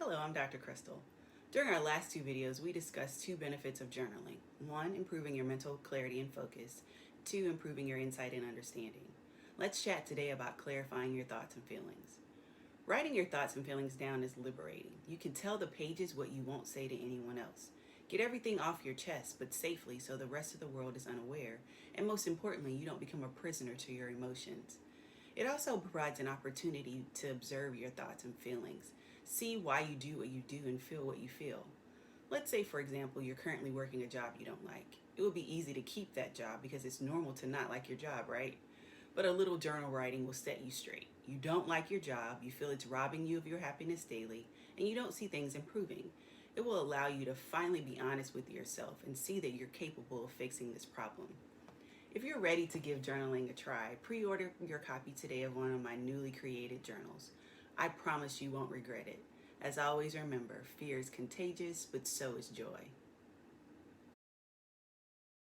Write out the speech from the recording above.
Hello, I'm Dr. Crystal. During our last two videos, we discussed two benefits of journaling. One, improving your mental clarity and focus. Two, improving your insight and understanding. Let's chat today about clarifying your thoughts and feelings. Writing your thoughts and feelings down is liberating. You can tell the pages what you won't say to anyone else. Get everything off your chest, but safely so the rest of the world is unaware, and most importantly, you don't become a prisoner to your emotions. It also provides an opportunity to observe your thoughts and feelings. See why you do what you do and feel what you feel. Let's say, for example, you're currently working a job you don't like. It would be easy to keep that job because it's normal to not like your job, right? But a little journal writing will set you straight. You don't like your job, you feel it's robbing you of your happiness daily, and you don't see things improving. It will allow you to finally be honest with yourself and see that you're capable of fixing this problem. If you're ready to give journaling a try, pre-order your copy today of one of my newly created journals. I promise you won't regret it. As always, remember, fear is contagious, but so is joy.